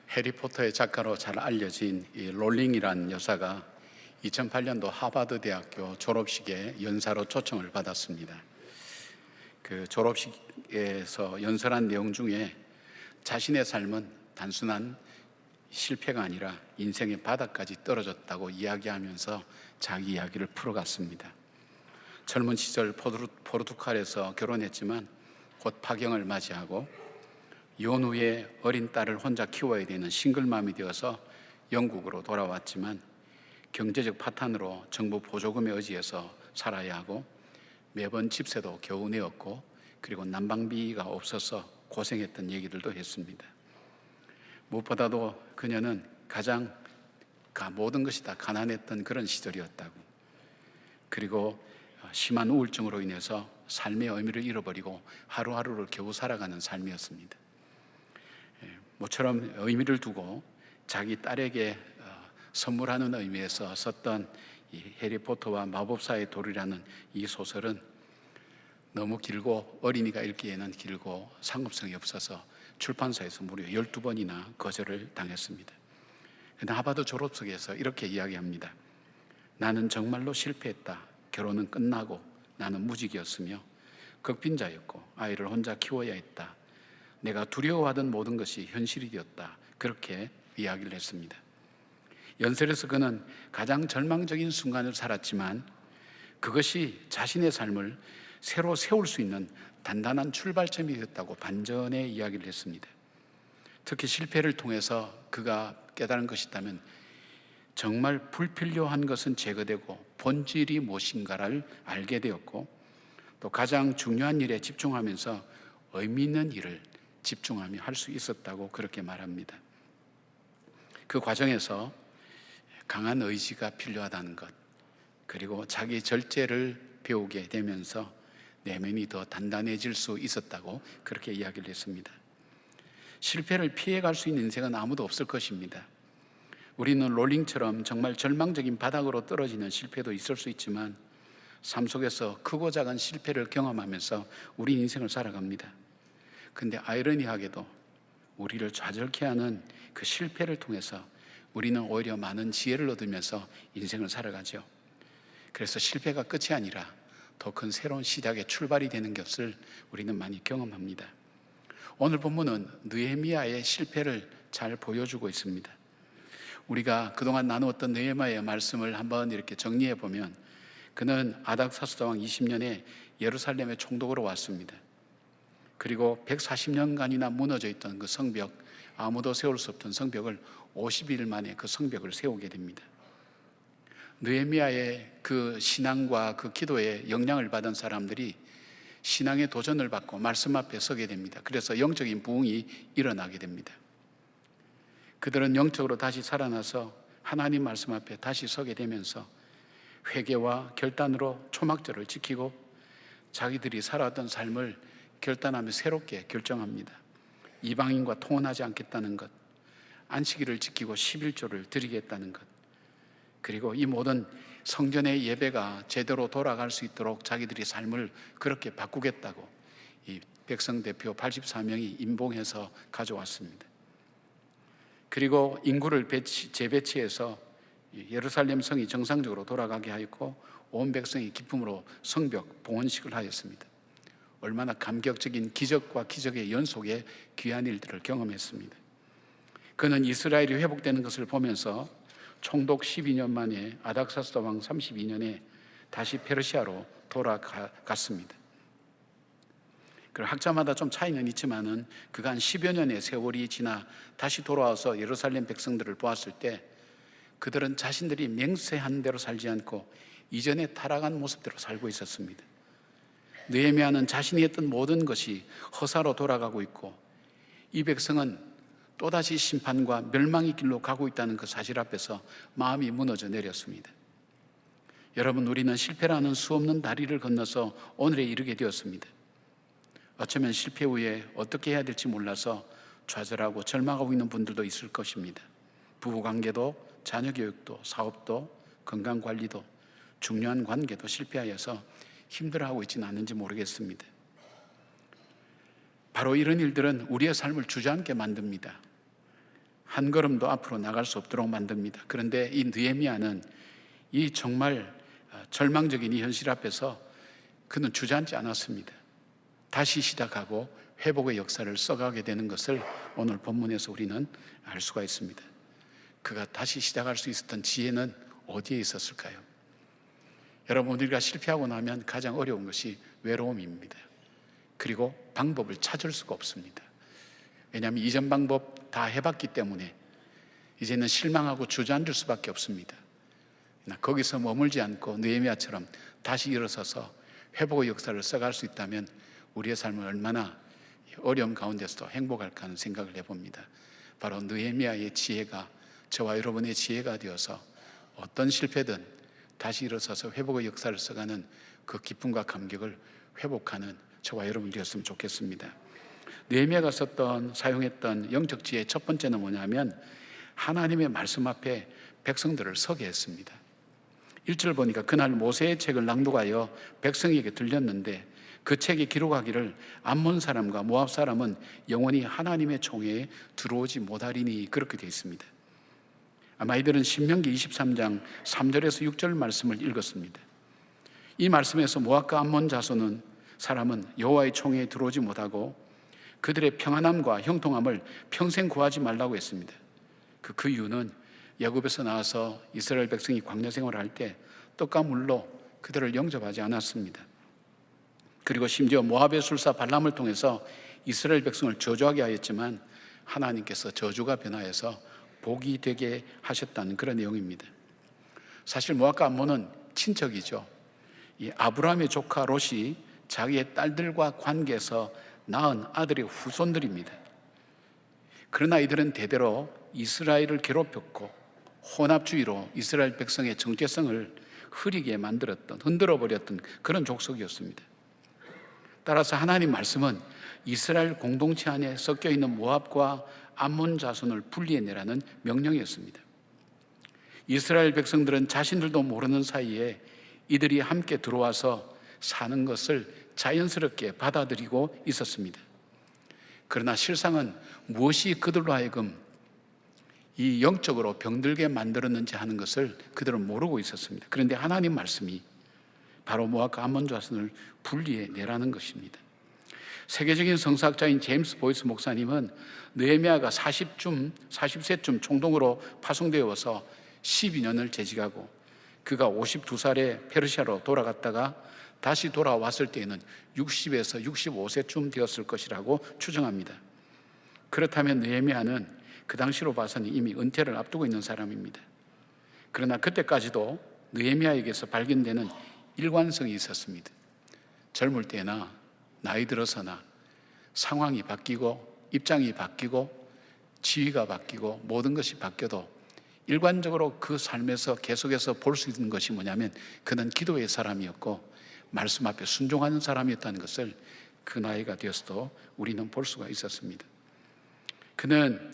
해리포터의 작가로 잘 알려진 이 롤링이라는 여사가 2008년도 하버드 대학교 졸업식에 연사로 초청을 받았습니다. 그 졸업식에서 연설한 내용 중에 자신의 삶은 단순한 실패가 아니라 인생의 바닥까지 떨어졌다고 이야기하면서 자기 이야기를 풀어갔습니다. 젊은 시절 포르투갈에서 결혼했지만 곧 파경을 맞이하고 이혼 후에 어린 딸을 혼자 키워야 되는 싱글맘이 되어서 영국으로 돌아왔지만 경제적 파탄으로 정부 보조금에 의지해서 살아야 하고 매번 집세도 겨우 내었고 그리고 난방비가 없어서 고생했던 얘기들도 했습니다. 무엇보다도 그녀는 가장 모든 것이 다 가난했던 그런 시절이었다고, 그리고 심한 우울증으로 인해서 삶의 의미를 잃어버리고 하루하루를 겨우 살아가는 삶이었습니다. 모처럼 의미를 두고 자기 딸에게 선물하는 의미에서 썼던 이 해리포터와 마법사의 돌이라는 이 소설은 너무 길고 어린이가 읽기에는 길고 상업성이 없어서 출판사에서 무려 12번이나 거절을 당했습니다. 그런데 하버드 졸업식에서 이렇게 이야기합니다. 나는 정말로 실패했다. 결혼은 끝나고 나는 무직이었으며 극빈자였고 아이를 혼자 키워야 했다. 내가 두려워하던 모든 것이 현실이 되었다. 그렇게 이야기를 했습니다. 연설에서 그는 가장 절망적인 순간을 살았지만 그것이 자신의 삶을 새로 세울 수 있는 단단한 출발점이 되었다고 반전의 이야기를 했습니다. 특히 실패를 통해서 그가 깨달은 것이 있다면 정말 불필요한 것은 제거되고 본질이 무엇인가를 알게 되었고 또 가장 중요한 일에 집중하면서 의미 있는 일을 집중하며 할 수 있었다고 그렇게 말합니다. 그 과정에서 강한 의지가 필요하다는 것, 그리고 자기 절제를 배우게 되면서 내면이 더 단단해질 수 있었다고 그렇게 이야기를 했습니다. 실패를 피해갈 수 있는 인생은 아무도 없을 것입니다. 우리는 롤링처럼 정말 절망적인 바닥으로 떨어지는 실패도 있을 수 있지만 삶 속에서 크고 작은 실패를 경험하면서 우리 인생을 살아갑니다. 근데 아이러니하게도 우리를 좌절케 하는 그 실패를 통해서 우리는 오히려 많은 지혜를 얻으면서 인생을 살아가죠. 그래서 실패가 끝이 아니라 더 큰 새로운 시작의 출발이 되는 것을 우리는 많이 경험합니다. 오늘 본문은 느헤미야의 실패를 잘 보여주고 있습니다. 우리가 그동안 나누었던 느헤미야의 말씀을 한번 이렇게 정리해 보면 그는 아닥사스다 왕 20년에 예루살렘의 총독으로 왔습니다. 그리고 140년간이나 무너져 있던 그 성벽, 아무도 세울 수 없던 성벽을 50일 만에 그 성벽을 세우게 됩니다. 느헤미야의 그 신앙과 그 기도에 영향을 받은 사람들이 신앙의 도전을 받고 말씀 앞에 서게 됩니다. 그래서 영적인 부흥이 일어나게 됩니다. 그들은 영적으로 다시 살아나서 하나님 말씀 앞에 다시 서게 되면서 회개와 결단으로 초막절을 지키고 자기들이 살아왔던 삶을 결단하며 새롭게 결정합니다. 이방인과 통혼하지 않겠다는 것, 안식일을 지키고 11조를 드리겠다는 것, 그리고 이 모든 성전의 예배가 제대로 돌아갈 수 있도록 자기들이 삶을 그렇게 바꾸겠다고 이 백성 대표 84명이 임봉해서 가져왔습니다. 그리고 인구를 재배치해서 예루살렘 성이 정상적으로 돌아가게 하였고 온 백성이 기쁨으로 성벽 봉헌식을 하였습니다. 얼마나 감격적인 기적과 기적의 연속의 귀한 일들을 경험했습니다. 그는 이스라엘이 회복되는 것을 보면서 총독 12년 만에 아닥사스다 왕 32년에 다시 페르시아로 돌아갔습니다. 학자마다 좀 차이는 있지만은 그간 10여 년의 세월이 지나 다시 돌아와서 예루살렘 백성들을 보았을 때 그들은 자신들이 맹세한 대로 살지 않고 이전에 타락한 모습대로 살고 있었습니다. 느헤미야는 자신이 했던 모든 것이 허사로 돌아가고 있고 이 백성은 또다시 심판과 멸망의 길로 가고 있다는 그 사실 앞에서 마음이 무너져 내렸습니다. 여러분, 우리는 실패라는 수없는 다리를 건너서 오늘에 이르게 되었습니다. 어쩌면 실패 후에 어떻게 해야 될지 몰라서 좌절하고 절망하고 있는 분들도 있을 것입니다. 부부관계도, 자녀교육도, 사업도, 건강관리도, 중요한 관계도 실패하여서 힘들어하고 있지는 않은지 모르겠습니다. 바로 이런 일들은 우리의 삶을 주저앉게 만듭니다. 한 걸음도 앞으로 나갈 수 없도록 만듭니다. 그런데 이 느헤미야는 이 정말 절망적인 이 현실 앞에서 그는 주저앉지 않았습니다. 다시 시작하고 회복의 역사를 써가게 되는 것을 오늘 본문에서 우리는 알 수가 있습니다. 그가 다시 시작할 수 있었던 지혜는 어디에 있었을까요? 여러분, 우리가 실패하고 나면 가장 어려운 것이 외로움입니다. 그리고 방법을 찾을 수가 없습니다. 왜냐하면 이전 방법 다 해봤기 때문에 이제는 실망하고 주저앉을 수밖에 없습니다. 거기서 머물지 않고 느헤미야처럼 다시 일어서서 회복의 역사를 써갈 수 있다면 우리의 삶은 얼마나 어려움 가운데서도 행복할까 하는 생각을 해봅니다. 바로 느헤미야의 지혜가 저와 여러분의 지혜가 되어서 어떤 실패든 다시 일어서서 회복의 역사를 써가는 그 기쁨과 감격을 회복하는 저와 여러분 되었으면 좋겠습니다. 느헤미야가 사용했던 영적 지혜의 첫 번째는 뭐냐면 하나님의 말씀 앞에 백성들을 서게 했습니다. 1절 보니까 그날 모세의 책을 낭독하여 백성에게 들렸는데 그 책에 기록하기를 암몬 사람과 모압 사람은 영원히 하나님의 총회에 들어오지 못하리니, 그렇게 되어 있습니다. 아마 이들은 신명기 23장 3절에서 6절 말씀을 읽었습니다. 이 말씀에서 모압과 암몬 자손은 사람은 여호와의 총회에 들어오지 못하고 그들의 평안함과 형통함을 평생 구하지 말라고 했습니다. 그 이유는 애굽에서 나와서 이스라엘 백성이 광야 생활을 할 때 떡과 물로 그들을 영접하지 않았습니다. 그리고 심지어 모압의 술사 발람을 통해서 이스라엘 백성을 저주하게 하였지만 하나님께서 저주가 변화해서 복이 되게 하셨다는 그런 내용입니다. 사실 모압과 암몬은 친척이죠. 이 아브라함의 조카 롯이 자기의 딸들과 관계에서 낳은 아들의 후손들입니다. 그러나 이들은 대대로 이스라엘을 괴롭혔고 혼합주의로 이스라엘 백성의 정체성을 흐리게 만들었던, 흔들어버렸던 그런 족속이었습니다. 따라서 하나님 말씀은 이스라엘 공동체 안에 섞여 있는 모압과 암몬 자손을 분리해내라는 명령이었습니다. 이스라엘 백성들은 자신들도 모르는 사이에 이들이 함께 들어와서 사는 것을 자연스럽게 받아들이고 있었습니다. 그러나 실상은 무엇이 그들로 하여금 이 영적으로 병들게 만들었는지 하는 것을 그들은 모르고 있었습니다. 그런데 하나님 말씀이 바로 모압과 암몬 자손을 분리해내라는 것입니다. 세계적인 성사학자인 제임스 보이스 목사님은 느헤미야가 40세쯤 총독으로 파송되어서 12년을 재직하고 그가 52살에 페르시아로 돌아갔다가 다시 돌아왔을 때에는 60에서 65세쯤 되었을 것이라고 추정합니다. 그렇다면 느헤미야는 그 당시로 봐서는 이미 은퇴를 앞두고 있는 사람입니다. 그러나 그때까지도 느헤미야에게서 발견되는 일관성이 있었습니다. 젊을 때나 나이 들어서나 상황이 바뀌고 입장이 바뀌고 지위가 바뀌고 모든 것이 바뀌어도 일관적으로 그 삶에서 계속해서 볼 수 있는 것이 뭐냐면 그는 기도의 사람이었고 말씀 앞에 순종하는 사람이었다는 것을 그 나이가 되어서도 우리는 볼 수가 있었습니다. 그는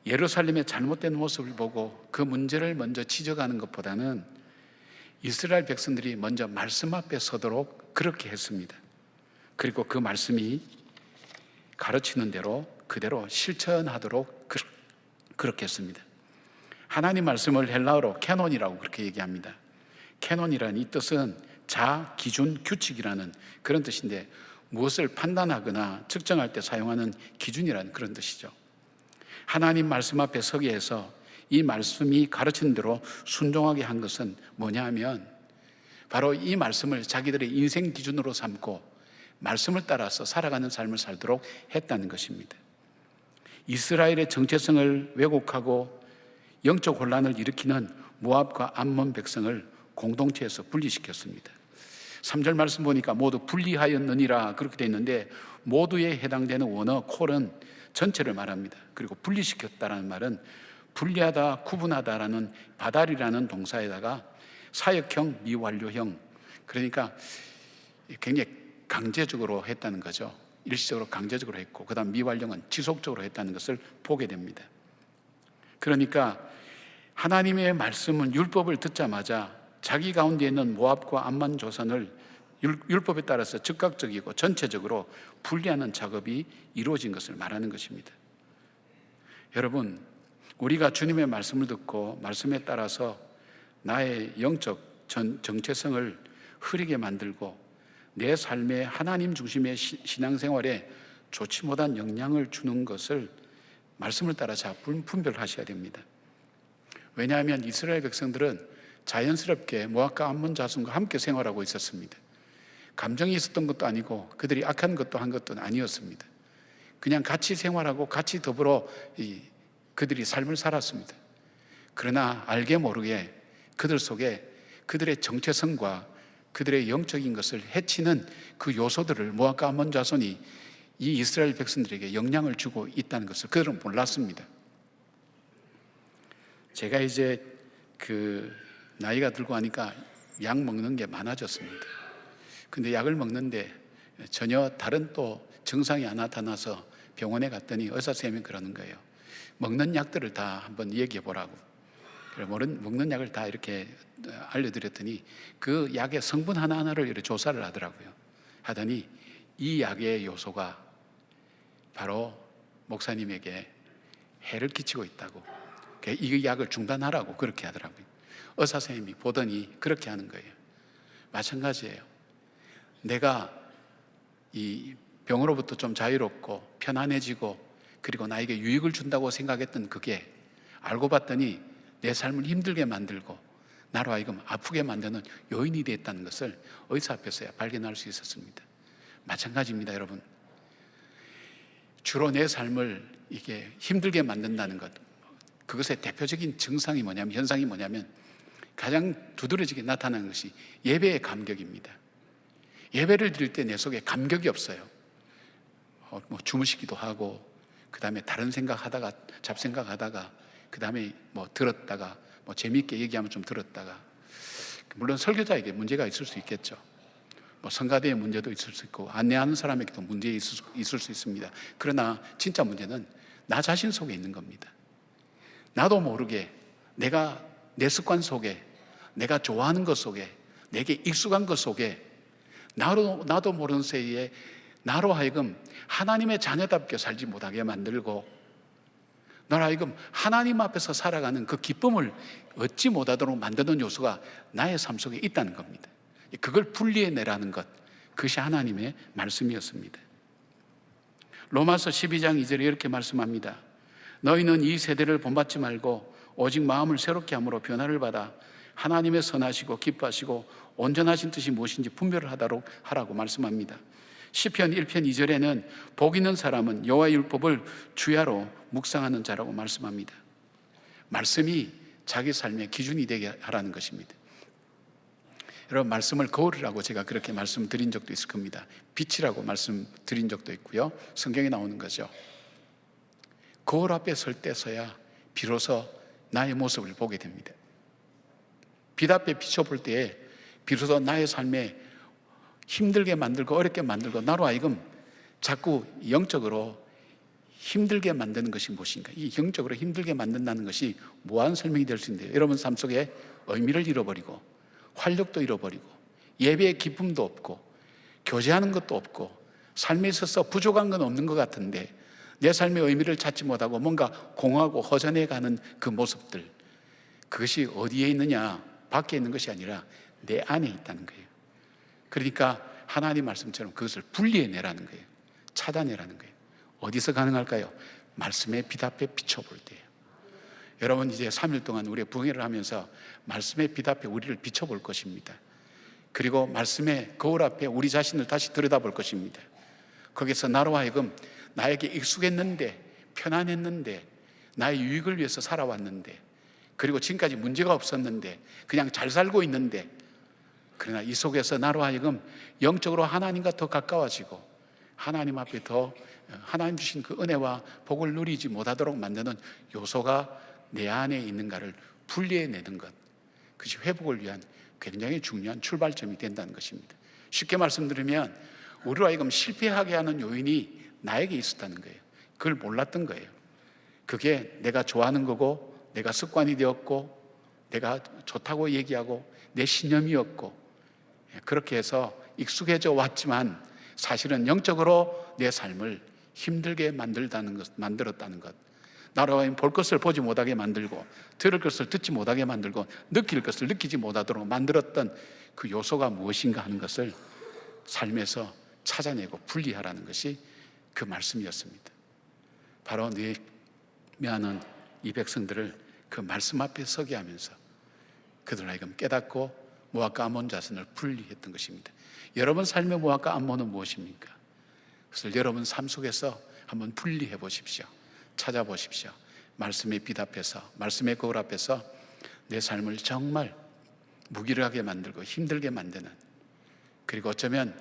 예루살렘의 잘못된 모습을 보고 그 문제를 먼저 지적하는 것보다는 이스라엘 백성들이 먼저 말씀 앞에 서도록 그렇게 했습니다. 그리고 그 말씀이 가르치는 대로 그대로 실천하도록 그렇게 했습니다. 하나님 말씀을 헬라어로 캐논이라고 그렇게 얘기합니다. 캐논이라는 이 뜻은 자, 기준, 규칙이라는 그런 뜻인데 무엇을 판단하거나 측정할 때 사용하는 기준이라는 그런 뜻이죠. 하나님 말씀 앞에 서게 해서 이 말씀이 가르치는 대로 순종하게 한 것은 뭐냐 하면 바로 이 말씀을 자기들의 인생 기준으로 삼고 말씀을 따라서 살아가는 삶을 살도록 했다는 것입니다. 이스라엘의 정체성을 왜곡하고 영적 혼란을 일으키는 모압과 암몬 백성을 공동체에서 분리시켰습니다. 3절 말씀 보니까 모두 분리하였느니라 그렇게 되어 있는데 모두에 해당되는 원어 콜은 전체를 말합니다. 그리고 분리시켰다라는 말은 분리하다, 구분하다라는 바달이라는 동사에다가 사역형, 미완료형, 그러니까 굉장히 강제적으로 했다는 거죠. 일시적으로 강제적으로 했고 그 다음 미완료는 지속적으로 했다는 것을 보게 됩니다. 그러니까 하나님의 말씀은 율법을 듣자마자 자기 가운데 있는 모압과 암몬 조선을 율법에 따라서 즉각적이고 전체적으로 분리하는 작업이 이루어진 것을 말하는 것입니다. 여러분, 우리가 주님의 말씀을 듣고 말씀에 따라서 나의 영적 정체성을 흐리게 만들고 내 삶의 하나님 중심의 신앙생활에 좋지 못한 영향을 주는 것을 말씀을 따라 잘 분별하셔야 됩니다. 왜냐하면 이스라엘 백성들은 자연스럽게 모압과 암몬 자손과 함께 생활하고 있었습니다. 감정이 있었던 것도 아니고 그들이 악한 것도 한 것도 아니었습니다. 그냥 같이 생활하고 같이 더불어 그들이 삶을 살았습니다. 그러나 알게 모르게 그들 속에 그들의 정체성과 그들의 영적인 것을 해치는 그 요소들을 모압과 암몬 자손이 이 이스라엘 백성들에게 영향을 주고 있다는 것을 그들은 몰랐습니다. 제가 이제 나이가 들고 하니까 약 먹는 게 많아졌습니다. 근데 약을 먹는데 전혀 다른 또 증상이 안 나타나서 병원에 갔더니 의사 선생님이 그러는 거예요. 먹는 약들을 다 한번 얘기해 보라고. 먹는 약을 다 이렇게 알려드렸더니 그 약의 성분 하나하나를 이렇게 조사를 하더라고요. 하더니 이 약의 요소가 바로 목사님에게 해를 끼치고 있다고. 이 약을 중단하라고 그렇게 하더라고요. 의사 선생님이 보더니 그렇게 하는 거예요. 마찬가지예요. 내가 이 병으로부터 좀 자유롭고 편안해지고 그리고 나에게 유익을 준다고 생각했던 그게 알고 봤더니 내 삶을 힘들게 만들고 나로 하여금 아프게 만드는 요인이 됐다는 것을 의사 앞에서야 발견할 수 있었습니다. 마찬가지입니다, 여러분. 주로 내 삶을 이게 힘들게 만든다는 것, 그것의 대표적인 증상이 뭐냐면, 현상이 뭐냐면 가장 두드러지게 나타나는 것이 예배의 감격입니다. 예배를 드릴 때 내 속에 감격이 없어요. 주무시기도 하고, 그 다음에 다른 생각하다가, 잡생각하다가, 그 다음에 들었다가, 재미있게 얘기하면 좀 들었다가, 물론 설교자에게 문제가 있을 수 있겠죠. 성가대의 문제도 있을 수 있고, 안내하는 사람에게도 문제 있을 수 있습니다. 그러나 진짜 문제는 나 자신 속에 있는 겁니다. 나도 모르게 내가 내 습관 속에, 내가 좋아하는 것 속에, 내게 익숙한 것 속에 나도 모르는 새에 나로 하여금 하나님의 자녀답게 살지 못하게 만들고, 나로 하여금 하나님 앞에서 살아가는 그 기쁨을 얻지 못하도록 만드는 요소가 나의 삶 속에 있다는 겁니다. 그걸 분리해내라는 것, 그것이 하나님의 말씀이었습니다. 로마서 12장 2절에 이렇게 말씀합니다. 너희는 이 세대를 본받지 말고 오직 마음을 새롭게 함으로 변화를 받아 하나님의 선하시고 기뻐하시고 온전하신 뜻이 무엇인지 분별을 하도록 하라고 말씀합니다. 시편 1편 2절에는 복 있는 사람은 여호와의 율법을 주야로 묵상하는 자라고 말씀합니다. 말씀이 자기 삶의 기준이 되게 하라는 것입니다. 여러분, 말씀을 거울이라고 제가 그렇게 말씀드린 적도 있을 겁니다. 빛이라고 말씀드린 적도 있고요. 성경에 나오는 거죠. 거울 앞에 설 때서야 비로소 나의 모습을 보게 됩니다. 빛 앞에 비춰볼 때에 비로소 나의 삶에 힘들게 만들고 어렵게 만들고 나로 하여금 자꾸 영적으로 힘들게 만드는 것이 무엇인가? 이 영적으로 힘들게 만든다는 것이 무한 설명이 될 수 있는데요. 여러분 삶 속에 의미를 잃어버리고 활력도 잃어버리고 예배의 기쁨도 없고 교제하는 것도 없고 삶에 있어서 부족한 건 없는 것 같은데 내 삶의 의미를 찾지 못하고 뭔가 공허하고 허전해가는 그 모습들, 그것이 어디에 있느냐? 밖에 있는 것이 아니라 내 안에 있다는 거예요. 그러니까 하나님 말씀처럼 그것을 분리해내라는 거예요. 찾아내라는 거예요. 어디서 가능할까요? 말씀의 빛 앞에 비춰볼 때예요. 여러분, 이제 3일 동안 우리가 부흥회를 하면서 말씀의 빛 앞에 우리를 비춰볼 것입니다. 그리고 말씀의 거울 앞에 우리 자신을 다시 들여다볼 것입니다. 거기서 나로 하여금 나에게 익숙했는데, 편안했는데, 나의 유익을 위해서 살아왔는데, 그리고 지금까지 문제가 없었는데 그냥 잘 살고 있는데, 그러나 이 속에서 나로 하여금 영적으로 하나님과 더 가까워지고 하나님 앞에 더 하나님 주신 그 은혜와 복을 누리지 못하도록 만드는 요소가 내 안에 있는가를 분리해내는 것, 그것이 회복을 위한 굉장히 중요한 출발점이 된다는 것입니다. 쉽게 말씀드리면 우리로 하여금 실패하게 하는 요인이 나에게 있었다는 거예요. 그걸 몰랐던 거예요. 그게 내가 좋아하는 거고, 내가 습관이 되었고, 내가 좋다고 얘기하고 내 신념이었고, 그렇게 해서 익숙해져 왔지만 사실은 영적으로 내 삶을 힘들게 만들었다는 것, 나라와 볼 것을 보지 못하게 만들고, 들을 것을 듣지 못하게 만들고, 느낄 것을 느끼지 못하도록 만들었던 그 요소가 무엇인가 하는 것을 삶에서 찾아내고 분리하라는 것이 그 말씀이었습니다. 바로 느헤미야는 이 백성들을 그 말씀 앞에 서게 하면서 그들 하여금 깨닫고 모압과 암몬 자손을 분리했던 것입니다. 여러분 삶의 모압과 암몬은 무엇입니까? 그래서 여러분 삶 속에서 한번 분리해 보십시오. 찾아보십시오. 말씀에 비답해서, 말씀의 거울 앞에서 내 삶을 정말 무기력하게 만들고 힘들게 만드는, 그리고 어쩌면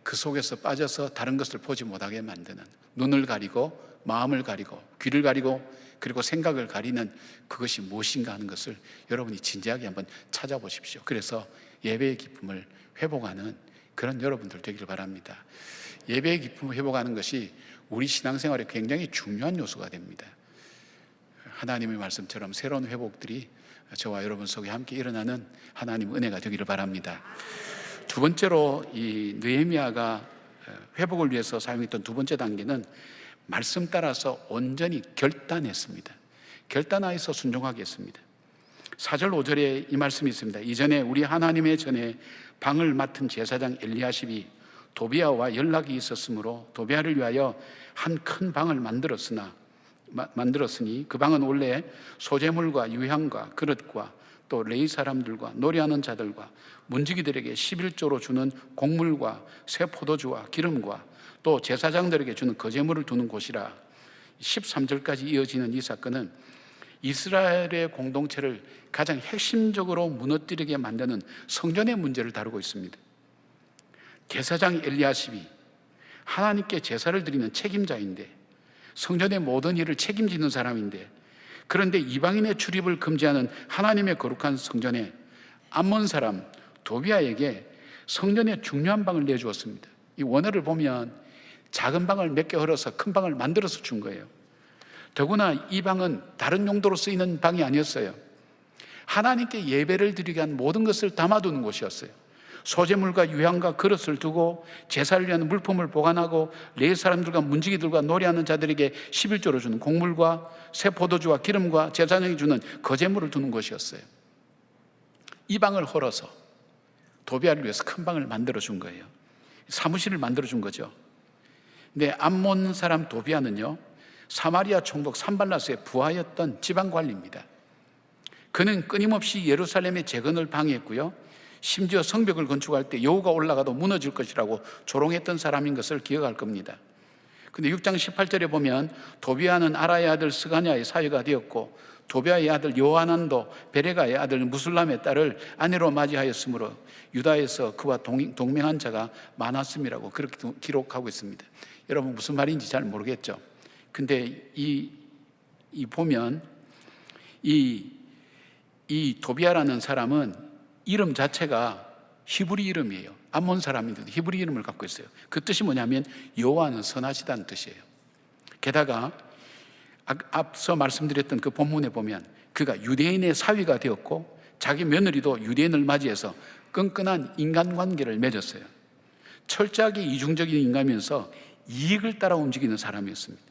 그 속에서 빠져서 다른 것을 보지 못하게 만드는, 눈을 가리고 마음을 가리고 귀를 가리고 그리고 생각을 가리는 그것이 무엇인가 하는 것을 여러분이 진지하게 한번 찾아보십시오. 그래서 예배의 기쁨을 회복하는 그런 여러분들 되기를 바랍니다. 예배의 기쁨을 회복하는 것이 우리 신앙생활에 굉장히 중요한 요소가 됩니다. 하나님의 말씀처럼 새로운 회복들이 저와 여러분 속에 함께 일어나는 하나님 은혜가 되기를 바랍니다. 두 번째로 이 느헤미야가 회복을 위해서 사용했던 두 번째 단계는 말씀 따라서 온전히 결단했습니다. 결단하여서 순종하게 했습니다. 4절 5절에 이 말씀이 있습니다. 이전에 우리 하나님의 전에 방을 맡은 제사장 엘리야십이 도비야와 연락이 있었으므로 도비야를 위하여 한 큰 방을 만들었으니 그 방은 원래 소재물과 유향과 그릇과 또 레위 사람들과 노래하는 자들과 문지기들에게 11조로 주는 곡물과 새 포도주와 기름과 또 제사장들에게 주는 거제물을 두는 곳이라. 13절까지 이어지는 이 사건은 이스라엘의 공동체를 가장 핵심적으로 무너뜨리게 만드는 성전의 문제를 다루고 있습니다. 제사장 엘리야십이 하나님께 제사를 드리는 책임자인데, 성전의 모든 일을 책임지는 사람인데, 그런데 이방인의 출입을 금지하는 하나님의 거룩한 성전에 암몬 사람 도비야에게 성전의 중요한 방을 내주었습니다. 이 원어를 보면 작은 방을 몇 개 헐어서 큰 방을 만들어서 준 거예요. 더구나 이 방은 다른 용도로 쓰이는 방이 아니었어요. 하나님께 예배를 드리게 한 모든 것을 담아두는 곳이었어요. 소재물과 유향과 그릇을 두고 제사를 위한 물품을 보관하고 레위 사람들과 문지기들과 노래하는 자들에게 11조로 주는 곡물과 새 포도주와 기름과 제사장이 주는 거제물을 두는 곳이었어요. 이 방을 헐어서 도비야를 위해서 큰 방을 만들어 준 거예요. 사무실을 만들어 준 거죠. 근데 암몬 사람 도비야는요, 사마리아 총독 산발라스의 부하였던 지방관리입니다. 그는 끊임없이 예루살렘의 재건을 방해했고요, 심지어 성벽을 건축할 때 여호가 올라가도 무너질 것이라고 조롱했던 사람인 것을 기억할 겁니다. 근데 6장 18절에 보면 도비야는 아라의 아들 스가냐의 사위가 되었고 도비야의 아들 요하난도 베레가의 아들 무술람의 딸을 아내로 맞이하였으므로 유다에서 그와 동맹한 자가 많았음이라고 그렇게 기록하고 있습니다. 여러분 무슨 말인지 잘 모르겠죠. 근데 보면 이 도비야라는 사람은 이름 자체가 히브리 이름이에요. 암몬 사람인데도 히브리 이름을 갖고 있어요. 그 뜻이 뭐냐면 여호와는 선하시다는 뜻이에요. 게다가 앞서 말씀드렸던 그 본문에 보면 그가 유대인의 사위가 되었고 자기 며느리도 유대인을 맞이해서 끈끈한 인간관계를 맺었어요. 철저하게 이중적인 인간이면서 이익을 따라 움직이는 사람이었습니다.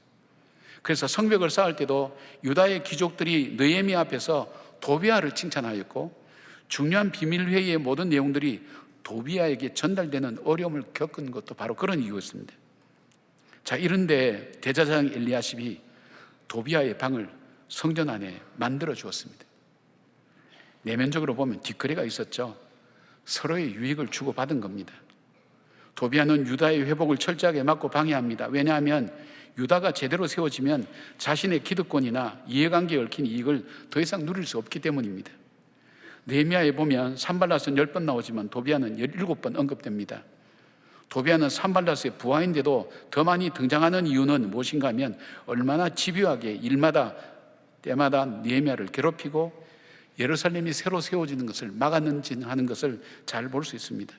그래서 성벽을 쌓을 때도 유다의 귀족들이 느헤미야 앞에서 도비야를 칭찬하였고 중요한 비밀회의의 모든 내용들이 도비야에게 전달되는 어려움을 겪은 것도 바로 그런 이유였습니다. 자, 이런데 대제사장 엘리야십이 도비야의 방을 성전 안에 만들어 주었습니다. 내면적으로 보면 뒷거래가 있었죠. 서로의 유익을 주고받은 겁니다. 도비야는 유다의 회복을 철저하게 막고 방해합니다. 왜냐하면 유다가 제대로 세워지면 자신의 기득권이나 이해관계에 얽힌 이익을 더 이상 누릴 수 없기 때문입니다. 느헤미야에 보면 산발라스는 10번 나오지만 도비야는 17번 언급됩니다. 도비야는 산발라스의 부하인데도 더 많이 등장하는 이유는 무엇인가 하면 얼마나 집요하게 때마다 느헤미야를 괴롭히고 예루살렘이 새로 세워지는 것을 막았는지 하는 것을 잘 볼 수 있습니다.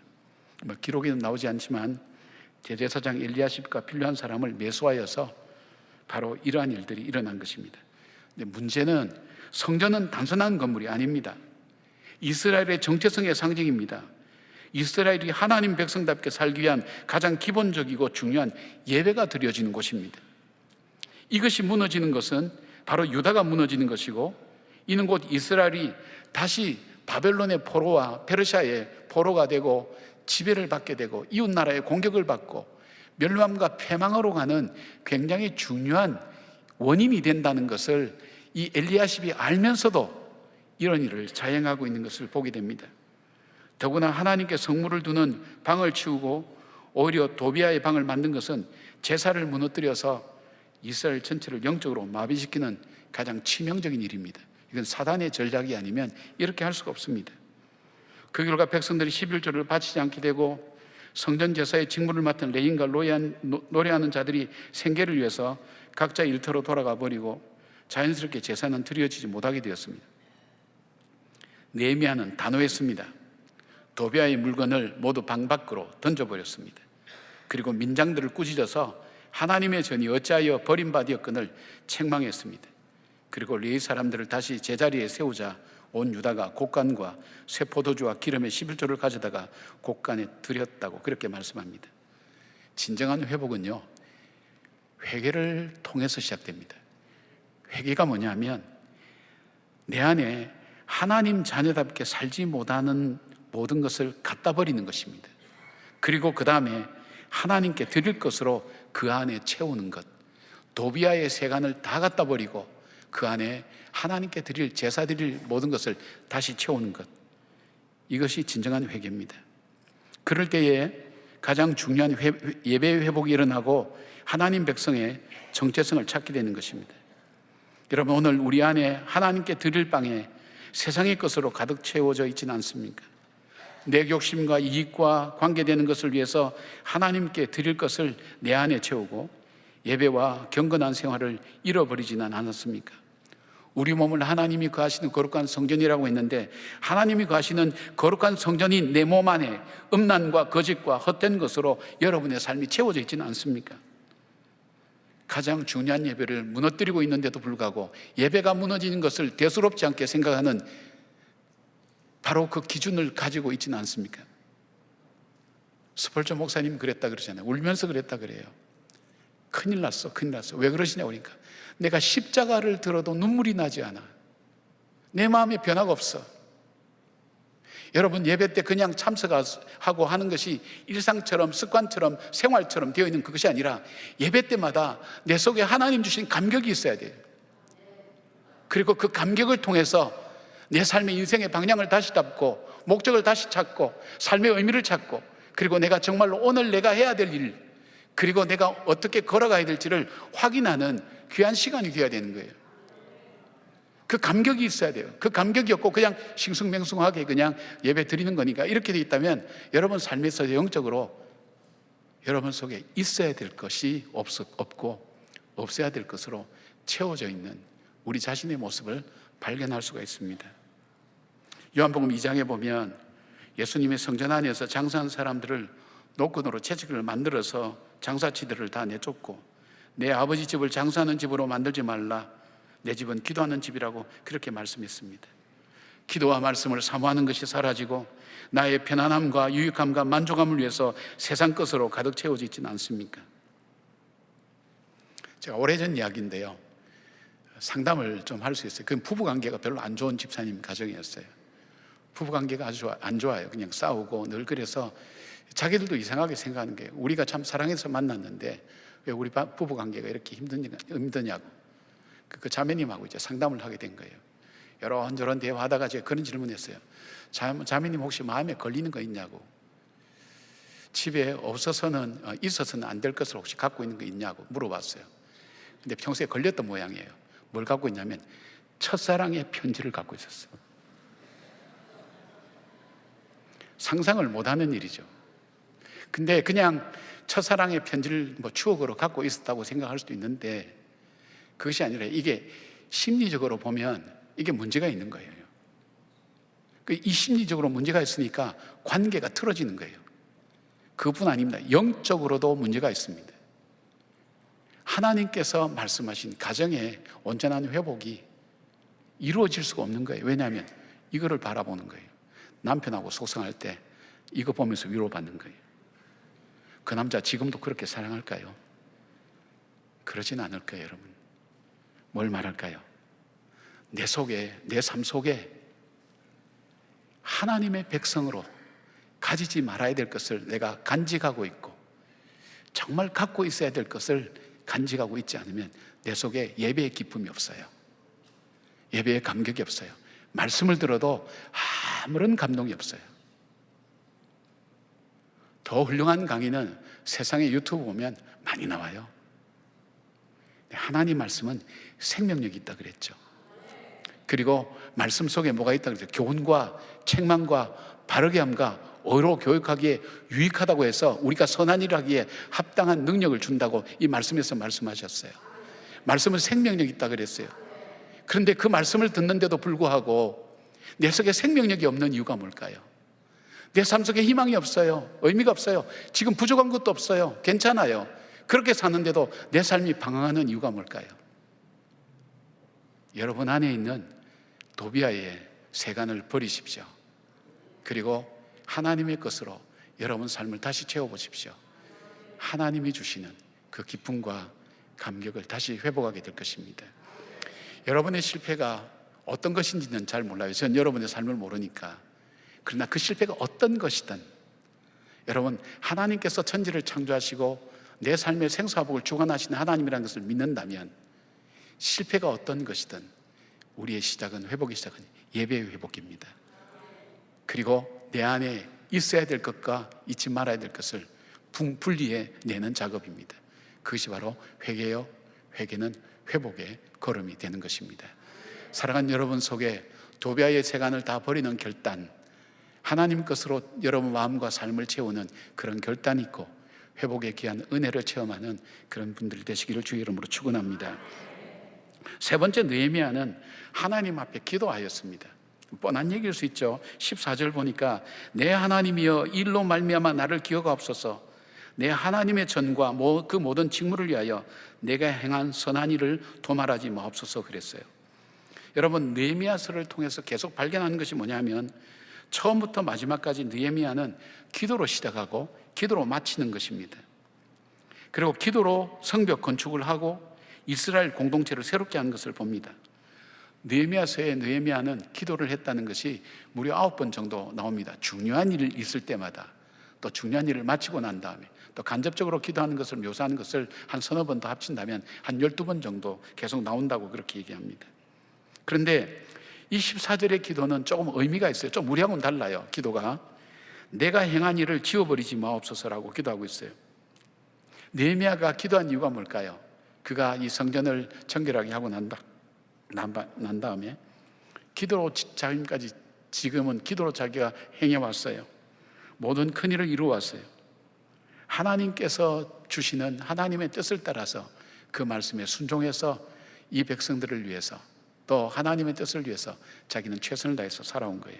기록에는 나오지 않지만 대제사장 엘리야십과 필요한 사람을 매수하여서 바로 이러한 일들이 일어난 것입니다. 근데 문제는 성전은 단순한 건물이 아닙니다. 이스라엘의 정체성의 상징입니다. 이스라엘이 하나님 백성답게 살기 위한 가장 기본적이고 중요한 예배가 드려지는 곳입니다. 이것이 무너지는 것은 바로 유다가 무너지는 것이고, 이는 곧 이스라엘이 다시 바벨론의 포로와 페르시아의 포로가 되고 지배를 받게 되고 이웃나라의 공격을 받고 멸망과 패망으로 가는 굉장히 중요한 원인이 된다는 것을 이 엘리야십이 알면서도 이런 일을 자행하고 있는 것을 보게 됩니다. 더구나 하나님께 성물을 두는 방을 치우고 오히려 도비아의 방을 만든 것은 제사를 무너뜨려서 이스라엘 전체를 영적으로 마비시키는 가장 치명적인 일입니다. 이건 사단의 전략이 아니면 이렇게 할 수가 없습니다. 그 결과 백성들이 11조를 바치지 않게 되고 성전 제사의 직무를 맡은 레인과 노래하는 자들이 생계를 위해서 각자 일터로 돌아가 버리고 자연스럽게 제사는 드려지지 못하게 되었습니다. 느헤미야는 단호했습니다. 도비아의 물건을 모두 방 밖으로 던져버렸습니다. 그리고 민장들을 꾸짖어서 하나님의 전이 어찌하여 버림받았건을 책망했습니다. 그리고 레위 사람들을 다시 제자리에 세우자 온 유다가 곡간과 새 포도주와 기름의 11조를 가져다가 곡간에 드렸다고 그렇게 말씀합니다. 진정한 회복은요, 회개를 통해서 시작됩니다. 회개가 뭐냐면 내 안에 하나님 자녀답게 살지 못하는 모든 것을 갖다 버리는 것입니다. 그리고 그 다음에 하나님께 드릴 것으로 그 안에 채우는 것. 도비아의 세간을 다 갖다 버리고 그 안에 하나님께 드릴 제사 드릴 모든 것을 다시 채우는 것. 이것이 진정한 회개입니다. 그럴 때에 가장 중요한 예배의 회복이 일어나고 하나님 백성의 정체성을 찾게 되는 것입니다. 여러분, 오늘 우리 안에 하나님께 드릴 방에 세상의 것으로 가득 채워져 있지는 않습니까? 내 욕심과 이익과 관계되는 것을 위해서 하나님께 드릴 것을 내 안에 채우고 예배와 경건한 생활을 잃어버리지는 않았습니까? 우리 몸을 하나님이 거하시는 거룩한 성전이라고 했는데 하나님이 거하시는 거룩한 성전이 내 몸 안에 음란과 거짓과 헛된 것으로 여러분의 삶이 채워져 있지는 않습니까? 가장 중요한 예배를 무너뜨리고 있는데도 불구하고 예배가 무너지는 것을 대수롭지 않게 생각하는 바로 그 기준을 가지고 있지는 않습니까? 스펄전 목사님 그랬다 그러잖아요. 울면서 그랬다 그래요. 큰일 났어. 왜 그러시냐 그러니까 내가 십자가를 들어도 눈물이 나지 않아. 내 마음에 변화가 없어. 여러분, 예배 때 그냥 참석하고 하는 것이 일상처럼 습관처럼 생활처럼 되어 있는 그것이 아니라 예배 때마다 내 속에 하나님 주신 감격이 있어야 돼요. 그리고 그 감격을 통해서 내 삶의 인생의 방향을 다시 잡고 목적을 다시 찾고 삶의 의미를 찾고 그리고 내가 정말로 오늘 내가 해야 될 일 그리고 내가 어떻게 걸어가야 될지를 확인하는 귀한 시간이 되어야 되는 거예요. 그 감격이 있어야 돼요. 그 감격이 없고 그냥 싱숭맹숭하게 그냥 예배 드리는 거니까 이렇게 돼 있다면 여러분 삶에서 영적으로 여러분 속에 있어야 될 것이 없고 없어야 될 것으로 채워져 있는 우리 자신의 모습을 발견할 수가 있습니다. 요한복음 2장에 보면 예수님의 성전 안에서 장사한 사람들을 노건으로 채찍을 만들어서 장사치들을 다 내쫓고 내 아버지 집을 장사하는 집으로 만들지 말라, 내 집은 기도하는 집이라고 그렇게 말씀했습니다. 기도와 말씀을 사모하는 것이 사라지고 나의 편안함과 유익함과 만족함을 위해서 세상 것으로 가득 채워져 있지는 않습니까? 제가 오래전 이야기인데요, 상담을 좀 할 수 있어요. 그 부부관계가 별로 안 좋은 집사님 가정이었어요. 부부관계가 아주 안 좋아요. 그냥 싸우고 늘 그래서 자기들도 이상하게 생각하는 거예요. 우리가 참 사랑해서 만났는데 왜 우리 부부관계가 이렇게 힘드냐고. 그 자매님하고 이제 상담을 하게 된 거예요. 이런저런 대화하다가 제가 그런 질문했어요. 자매님 혹시 마음에 걸리는 거 있냐고. 집에 있어서는 안 될 것을 혹시 갖고 있는 거 있냐고 물어봤어요. 근데 평소에 걸렸던 모양이에요. 뭘 갖고 있냐면 첫사랑의 편지를 갖고 있었어요. 상상을 못하는 일이죠. 근데 그냥 첫사랑의 편지를 추억으로 갖고 있었다고 생각할 수도 있는데 그것이 아니라 이게 심리적으로 보면 이게 문제가 있는 거예요. 이 심리적으로 문제가 있으니까 관계가 틀어지는 거예요. 그뿐 아닙니다. 영적으로도 문제가 있습니다. 하나님께서 말씀하신 가정의 온전한 회복이 이루어질 수가 없는 거예요. 왜냐하면 이거를 바라보는 거예요. 남편하고 속상할 때 이거 보면서 위로받는 거예요. 그 남자 지금도 그렇게 사랑할까요? 그러진 않을 거예요, 여러분. 뭘 말할까요? 내 속에, 내 삶 속에 하나님의 백성으로 가지지 말아야 될 것을 내가 간직하고 있고, 정말 갖고 있어야 될 것을 간직하고 있지 않으면 내 속에 예배의 기쁨이 없어요. 예배의 감격이 없어요. 말씀을 들어도 아무런 감동이 없어요. 더 훌륭한 강의는 세상에 유튜브 보면 많이 나와요. 하나님 말씀은 생명력이 있다 그랬죠. 그리고 말씀 속에 뭐가 있다 그랬죠. 교훈과 책망과 바르게 함과 어로 교육하기에 유익하다고 해서 우리가 선한 일을 하기에 합당한 능력을 준다고 이 말씀에서 말씀하셨어요. 말씀은 생명력이 있다 그랬어요. 그런데 그 말씀을 듣는데도 불구하고 내 속에 생명력이 없는 이유가 뭘까요? 내 삶 속에 희망이 없어요. 의미가 없어요. 지금 부족한 것도 없어요. 괜찮아요. 그렇게 사는데도 내 삶이 방황하는 이유가 뭘까요? 여러분 안에 있는 도비아의 세간을 버리십시오. 그리고 하나님의 것으로 여러분 삶을 다시 채워보십시오. 하나님이 주시는 그 기쁨과 감격을 다시 회복하게 될 것입니다. 여러분의 실패가 어떤 것인지는 잘 몰라요. 전 여러분의 삶을 모르니까. 그러나 그 실패가 어떤 것이든 여러분, 하나님께서 천지를 창조하시고 내 삶의 생사복을 주관하시는 하나님이라는 것을 믿는다면 실패가 어떤 것이든 우리의 시작은, 회복의 시작은 예배의 회복입니다. 그리고 내 안에 있어야 될 것과 잊지 말아야 될 것을 분리해내는 작업입니다. 그것이 바로 회개요. 회개는 회복의 걸음이 되는 것입니다. 사랑하는 여러분 속에 도비아의 세간을 다 버리는 결단, 하나님 것으로 여러분 마음과 삶을 채우는 그런 결단이 있고 회복의 귀한 은혜를 체험하는 그런 분들이 되시기를 주의 이름으로 축원합니다. 세 번째, 느헤미야는 하나님 앞에 기도하였습니다. 뻔한 얘기일 수 있죠. 14절 보니까 내 하나님이여 일로 말미암아 나를 기억하옵소서. 내 하나님의 전과 그 모든 직무를 위하여 내가 행한 선한 일을 도말하지 마옵소서 그랬어요. 여러분, 느헤미야서를 통해서 계속 발견하는 것이 뭐냐면 처음부터 마지막까지 느헤미야는 기도로 시작하고 기도로 마치는 것입니다. 그리고 기도로 성벽 건축을 하고 이스라엘 공동체를 새롭게 하는 것을 봅니다. 느헤미야서에 느헤미야는 기도를 했다는 것이 무려 9번 정도 나옵니다. 중요한 일이 있을 때마다, 또 중요한 일을 마치고 난 다음에, 또 간접적으로 기도하는 것을 묘사하는 것을 한 서너 번 더 합친다면 한 12번 정도 계속 나온다고 그렇게 얘기합니다. 그런데 이 14절의 기도는 조금 의미가 있어요. 좀 우리하고는 달라요. 기도가 내가 행한 일을 지워버리지 마옵소서라고 기도하고 있어요. 느헤미야가 기도한 이유가 뭘까요? 그가 이 성전을 정결하게 하고 난 다음에 기도로 지금은 기도로 자기가 행해왔어요. 모든 큰 일을 이루어왔어요. 하나님께서 주시는 하나님의 뜻을 따라서 그 말씀에 순종해서 이 백성들을 위해서, 또 하나님의 뜻을 위해서 자기는 최선을 다해서 살아온 거예요.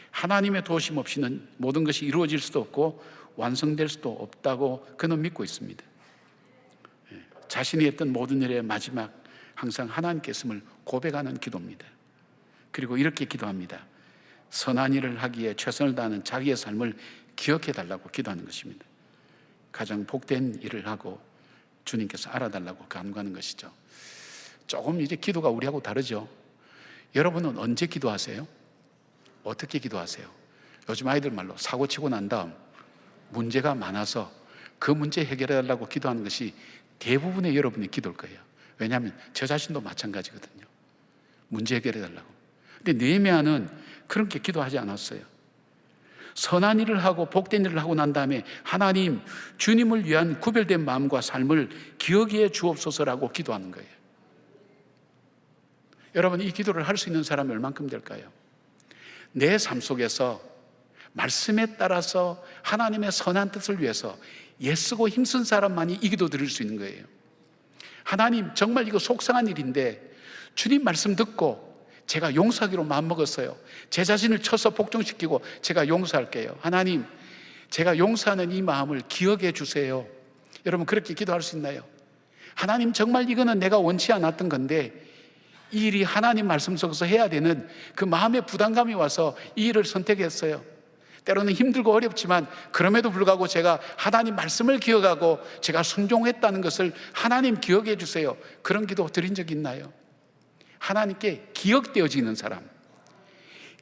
하나님의 도우심 없이는 모든 것이 이루어질 수도 없고 완성될 수도 없다고 그는 믿고 있습니다. 자신이 했던 모든 일의 마지막 항상 하나님께 있음을 고백하는 기도입니다. 그리고 이렇게 기도합니다. 선한 일을 하기에 최선을 다하는 자기의 삶을 기억해 달라고 기도하는 것입니다. 가장 복된 일을 하고 주님께서 알아달라고 간구하는 것이죠. 조금 이제 기도가 우리하고 다르죠. 여러분은 언제 기도하세요? 어떻게 기도하세요? 요즘 아이들 말로 사고 치고 난 다음 문제가 많아서 그 문제 해결해 달라고 기도하는 것이 대부분의 여러분의 기도일 거예요. 왜냐하면 저 자신도 마찬가지거든요. 문제 해결해 달라고. 근데 느헤미야는 그렇게 기도하지 않았어요. 선한 일을 하고 복된 일을 하고 난 다음에 하나님, 주님을 위한 구별된 마음과 삶을 기억해 주옵소서라고 기도하는 거예요. 여러분, 이 기도를 할 수 있는 사람이 얼만큼 될까요? 내 삶 속에서 말씀에 따라서 하나님의 선한 뜻을 위해서 애쓰고 힘쓴 사람만이 이 기도 드릴 수 있는 거예요. 하나님, 정말 이거 속상한 일인데 주님 말씀 듣고 제가 용서하기로 마음먹었어요. 제 자신을 쳐서 복종시키고 제가 용서할게요. 하나님, 제가 용서하는 이 마음을 기억해 주세요. 여러분, 그렇게 기도할 수 있나요? 하나님, 정말 이거는 내가 원치 않았던 건데 이 일이 하나님 말씀 속에서 해야 되는 그 마음의 부담감이 와서 이 일을 선택했어요. 때로는 힘들고 어렵지만 그럼에도 불구하고 제가 하나님 말씀을 기억하고 제가 순종했다는 것을 하나님 기억해 주세요. 그런 기도 드린 적 있나요? 하나님께 기억되어지는 사람,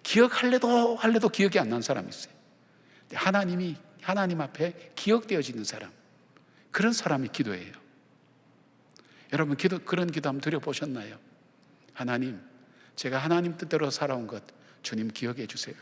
기억할래도 기억이 안 나는 사람이 있어요. 하나님 앞에 기억되어지는 사람, 그런 사람이 기도예요. 여러분 그런 기도 한번 드려보셨나요? 하나님, 제가 하나님 뜻대로 살아온 것 주님 기억해 주세요.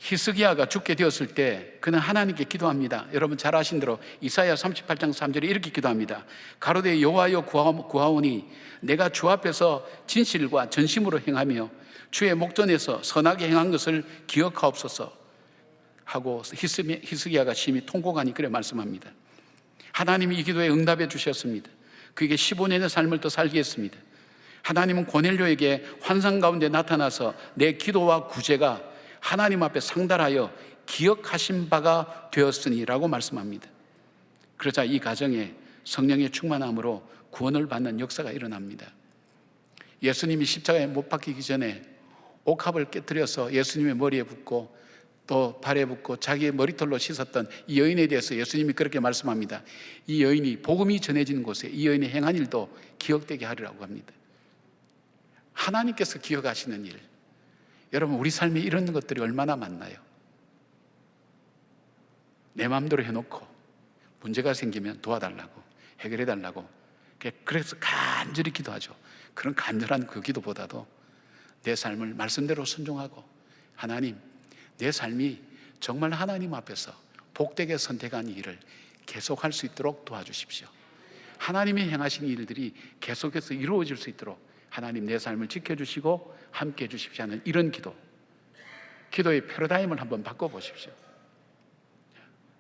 히스기야가 죽게 되었을 때 그는 하나님께 기도합니다. 여러분 잘 아신 대로 이사야 38장 3절에 이렇게 기도합니다. 가로되 여호와여 구하오니 내가 주 앞에서 진실과 전심으로 행하며 주의 목전에서 선하게 행한 것을 기억하옵소서 하고 히스기야가 심히 통곡하니 그래 말씀합니다. 하나님이 이 기도에 응답해 주셨습니다. 그에게 15년의 삶을 더 살게 했습니다. 하나님은 고넬료에게 환상 가운데 나타나서 내 기도와 구제가 하나님 앞에 상달하여 기억하신 바가 되었으니라고 말씀합니다. 그러자 이 가정에 성령의 충만함으로 구원을 받는 역사가 일어납니다. 예수님이 십자가에 못 박히기 전에 옥합을 깨뜨려서 예수님의 머리에 붓고 또 발에 붓고 자기의 머리털로 씻었던 이 여인에 대해서 예수님이 그렇게 말씀합니다. 이 여인이 복음이 전해지는 곳에 이 여인의 행한 일도 기억되게 하리라고 합니다. 하나님께서 기억하시는 일, 여러분 우리 삶에 이런 것들이 얼마나 많나요? 내 마음대로 해놓고 문제가 생기면 도와달라고, 해결해달라고, 그래서 간절히 기도하죠. 그런 간절한 그 기도보다도 내 삶을 말씀대로 순종하고, 하나님 내 삶이 정말 하나님 앞에서 복되게 선택한 일을 계속할 수 있도록 도와주십시오. 하나님이 행하신 일들이 계속해서 이루어질 수 있도록 하나님 내 삶을 지켜주시고 함께 해주십시오 하는 이런 기도의 패러다임을 한번 바꿔보십시오.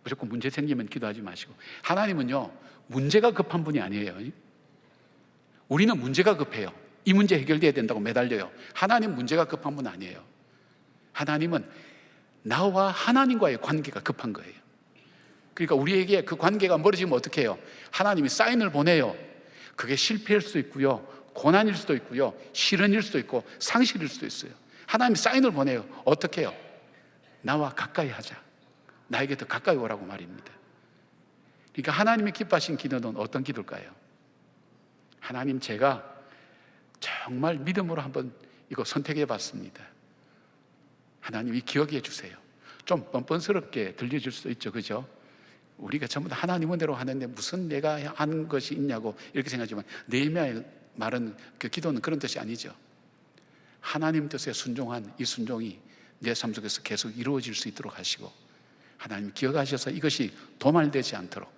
무조건 문제 생기면 기도하지 마시고, 하나님은요 문제가 급한 분이 아니에요. 우리는 문제가 급해요. 이 문제 해결돼야 된다고 매달려요. 하나님 문제가 급한 분 아니에요. 하나님은 나와 하나님과의 관계가 급한 거예요. 그러니까 우리에게 그 관계가 멀어지면 어떻게 해요? 하나님이 사인을 보내요. 그게 실패일 수도 있고요, 고난일 수도 있고요, 실현일 수도 있고 상실일 수도 있어요. 하나님이 사인을 보내요. 어떻게 해요? 나와 가까이 하자, 나에게 더 가까이 오라고 말입니다. 그러니까 하나님이 기뻐하신 기도는 어떤 기도일까요? 하나님, 제가 정말 믿음으로 한번 이거 선택해 봤습니다. 하나님이 기억해 주세요. 좀 뻔뻔스럽게 들려질 수도 있죠, 그죠? 우리가 전부 다 하나님 은혜로 하는데 무슨 내가 한 것이 있냐고 이렇게 생각하지만, 느헤미야의 말은, 그 기도는 그런 뜻이 아니죠. 하나님 뜻에 순종한 이 순종이 내 삶 속에서 계속 이루어질 수 있도록 하시고, 하나님 기억하셔서 이것이 도말되지 않도록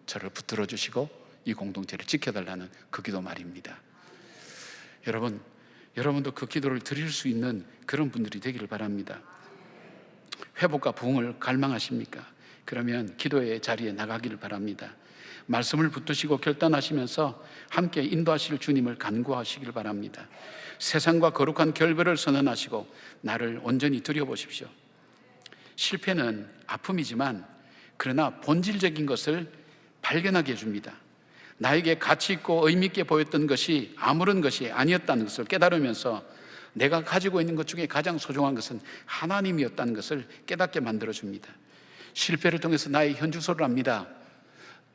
저를 붙들어 주시고 이 공동체를 지켜달라는 그 기도 말입니다. 여러분도 그 기도를 드릴 수 있는 그런 분들이 되기를 바랍니다. 회복과 부흥을 갈망하십니까? 그러면 기도의 자리에 나가기를 바랍니다. 말씀을 붙드시고 결단하시면서 함께 인도하실 주님을 간구하시길 바랍니다. 세상과 거룩한 결별을 선언하시고 나를 온전히 들여보십시오. 실패는 아픔이지만 그러나 본질적인 것을 발견하게 해줍니다. 나에게 가치 있고 의미 있게 보였던 것이 아무런 것이 아니었다는 것을 깨달으면서 내가 가지고 있는 것 중에 가장 소중한 것은 하나님이었다는 것을 깨닫게 만들어줍니다. 실패를 통해서 나의 현주소를 합니다.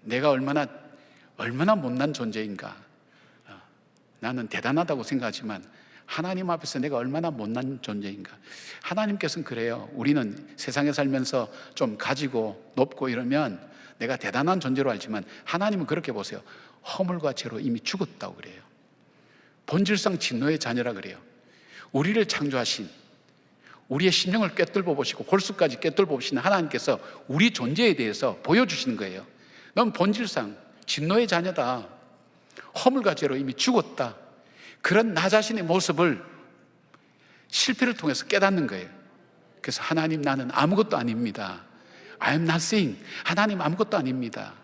내가 얼마나 못난 존재인가. 나는 대단하다고 생각하지만 하나님 앞에서 내가 얼마나 못난 존재인가. 하나님께서는 그래요. 우리는 세상에 살면서 좀 가지고 높고 이러면 내가 대단한 존재로 알지만 하나님은 그렇게 보세요. 허물과 죄로 이미 죽었다고 그래요. 본질상 진노의 자녀라 그래요. 우리를 창조하신, 우리의 심령을 꿰뚫어 보시고 골수까지 꿰뚫어 보시는 하나님께서 우리 존재에 대해서 보여주시는 거예요. 넌 본질상 진노의 자녀다. 허물과 죄로 이미 죽었다. 그런 나 자신의 모습을 실패를 통해서 깨닫는 거예요. 그래서 하나님, 나는 아무것도 아닙니다. I am nothing. 하나님 아무것도 아닙니다.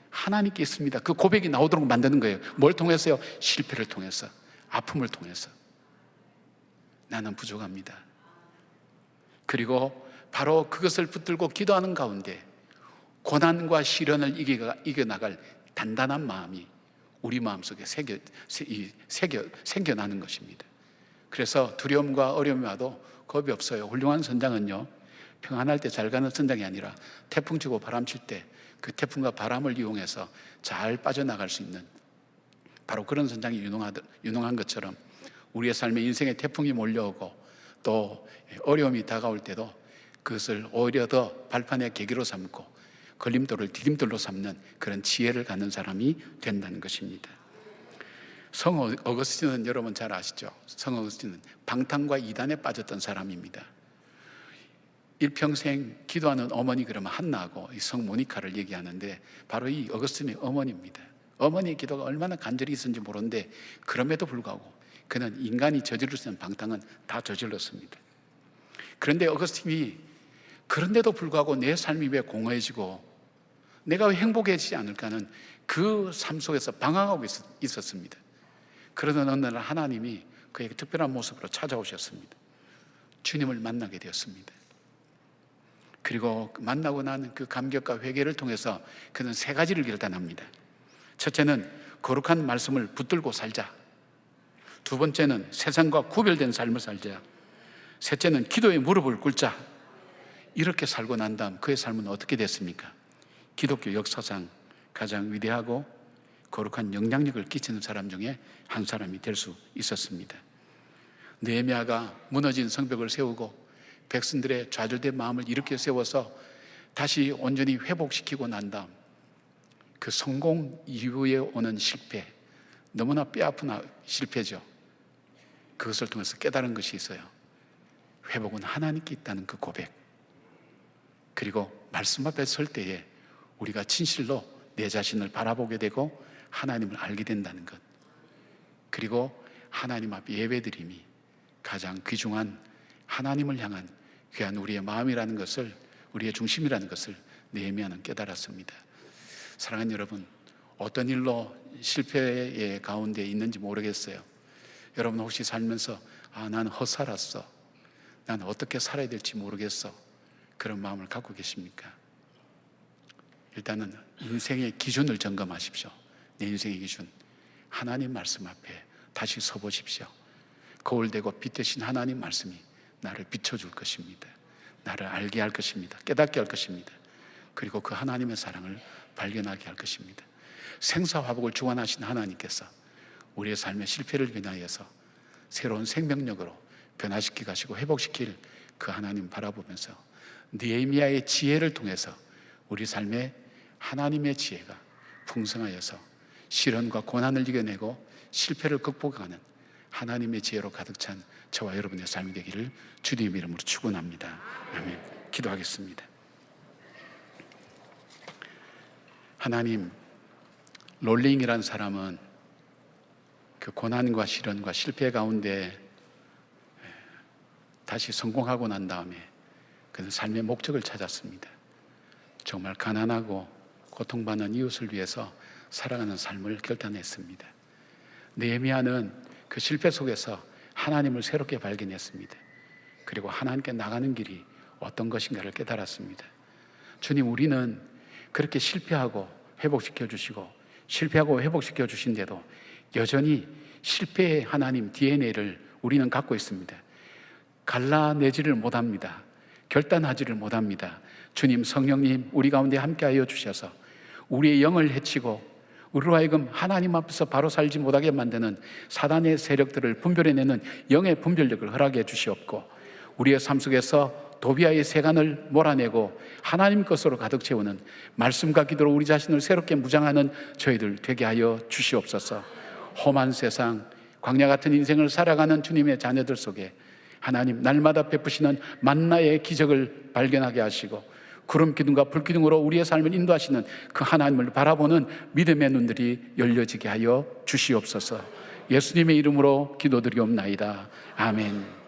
하나님께 있습니다. 그 고백이 나오도록 만드는 거예요. 뭘 통해서요? 실패를 통해서, 아픔을 통해서. 나는 부족합니다. 그리고 바로 그것을 붙들고 기도하는 가운데 고난과 시련을 이겨나갈 단단한 마음이 우리 마음속에 생겨나는 것입니다. 그래서 두려움과 어려움이 와도 겁이 없어요. 훌륭한 선장은요, 평안할 때 잘 가는 선장이 아니라 태풍 치고 바람 칠 때 그 태풍과 바람을 이용해서 잘 빠져나갈 수 있는, 바로 그런 선장이 유능한 것처럼 우리의 삶에 인생의 태풍이 몰려오고 또 어려움이 다가올 때도 그것을 오히려 더 발판의 계기로 삼고 걸림돌을 디딤돌로 삼는 그런 지혜를 갖는 사람이 된다는 것입니다. 성 어거스틴은 여러분 잘 아시죠? 성 어거스틴은 방탕과 이단에 빠졌던 사람입니다. 일평생 기도하는 어머니 그러면 한나하고 이 성 모니카를 얘기하는데 바로 이 어거스틴의 어머니입니다. 어머니의 기도가 얼마나 간절히 있었는지 모르는데 그럼에도 불구하고 그는 인간이 저지를 수 있는 방탕은 다 저질렀습니다. 그런데 어거스틴이 그런데도 불구하고 내 삶이 왜 공허해지고 내가 왜 행복해지지 않을까는 그 삶 속에서 방황하고 있었습니다. 그러던 어느 날 하나님이 그에게 특별한 모습으로 찾아오셨습니다. 주님을 만나게 되었습니다. 그리고 만나고 난 그 감격과 회개를 통해서 그는 세 가지를 결단합니다. 첫째는 거룩한 말씀을 붙들고 살자. 두 번째는 세상과 구별된 삶을 살자. 셋째는 기도에 무릎을 꿇자. 이렇게 살고 난 다음 그의 삶은 어떻게 됐습니까? 기독교 역사상 가장 위대하고 거룩한 영향력을 끼치는 사람 중에 한 사람이 될 수 있었습니다. 느헤미야가 무너진 성벽을 세우고 백성들의 좌절된 마음을 일으켜 세워서 다시 온전히 회복시키고 난 다음 그 성공 이후에 오는 실패, 너무나 뼈아픈 실패죠. 그것을 통해서 깨달은 것이 있어요. 회복은 하나님께 있다는 그 고백, 그리고 말씀 앞에 설 때에 우리가 진실로 내 자신을 바라보게 되고 하나님을 알게 된다는 것, 그리고 하나님 앞에 예배드림이 가장 귀중한 하나님을 향한 귀한 우리의 마음이라는 것을, 우리의 중심이라는 것을 느헤미야는 깨달았습니다. 사랑하는 여러분, 어떤 일로 실패의 가운데 있는지 모르겠어요. 여러분 혹시 살면서 난 헛살았어, 난 어떻게 살아야 될지 모르겠어, 그런 마음을 갖고 계십니까? 일단은 인생의 기준을 점검하십시오. 내 인생의 기준, 하나님 말씀 앞에 다시 서보십시오. 거울 대고 빛 대신 하나님 말씀이 나를 비춰줄 것입니다. 나를 알게 할 것입니다. 깨닫게 할 것입니다. 그리고 그 하나님의 사랑을 발견하게 할 것입니다. 생사화복을 주관하신 하나님께서 우리의 삶의 실패를 변화해서 새로운 생명력으로 변화시켜 가시고 회복시킬 그 하나님 바라보면서 느헤미야의 지혜를 통해서 우리 삶에 하나님의 지혜가 풍성하여서 시련과 고난을 이겨내고 실패를 극복하는 하나님의 지혜로 가득 찬 저와 여러분의 삶이 되기를 주님의 이름으로 축원합니다. 아멘. 기도하겠습니다. 하나님, 롤링이라는 사람은 그 고난과 시련과 실패 가운데 다시 성공하고 난 다음에 그는 삶의 목적을 찾았습니다. 정말 가난하고 고통받는 이웃을 위해서 살아가는 삶을 결단했습니다. 느헤미야는 그 실패 속에서 하나님을 새롭게 발견했습니다. 그리고 하나님께 나가는 길이 어떤 것인가를 깨달았습니다. 주님, 우리는 그렇게 실패하고 회복시켜 주시고 실패하고 회복시켜 주신데도 여전히 실패의 하나님 DNA를 우리는 갖고 있습니다. 갈라내지를 못합니다. 결단하지를 못합니다. 주님, 성령님 우리 가운데 함께하여 주셔서 우리의 영을 해치고 우리로 하여금 하나님 앞에서 바로 살지 못하게 만드는 사단의 세력들을 분별해내는 영의 분별력을 허락해 주시옵고, 우리의 삶 속에서 도비아의 세간을 몰아내고 하나님 것으로 가득 채우는 말씀과 기도로 우리 자신을 새롭게 무장하는 저희들 되게 하여 주시옵소서. 험한 세상, 광야 같은 인생을 살아가는 주님의 자녀들 속에 하나님 날마다 베푸시는 만나의 기적을 발견하게 하시고 구름 기둥과 불 기둥으로 우리의 삶을 인도하시는 그 하나님을 바라보는 믿음의 눈들이 열려지게 하여 주시옵소서. 예수님의 이름으로 기도드리옵나이다. 아멘.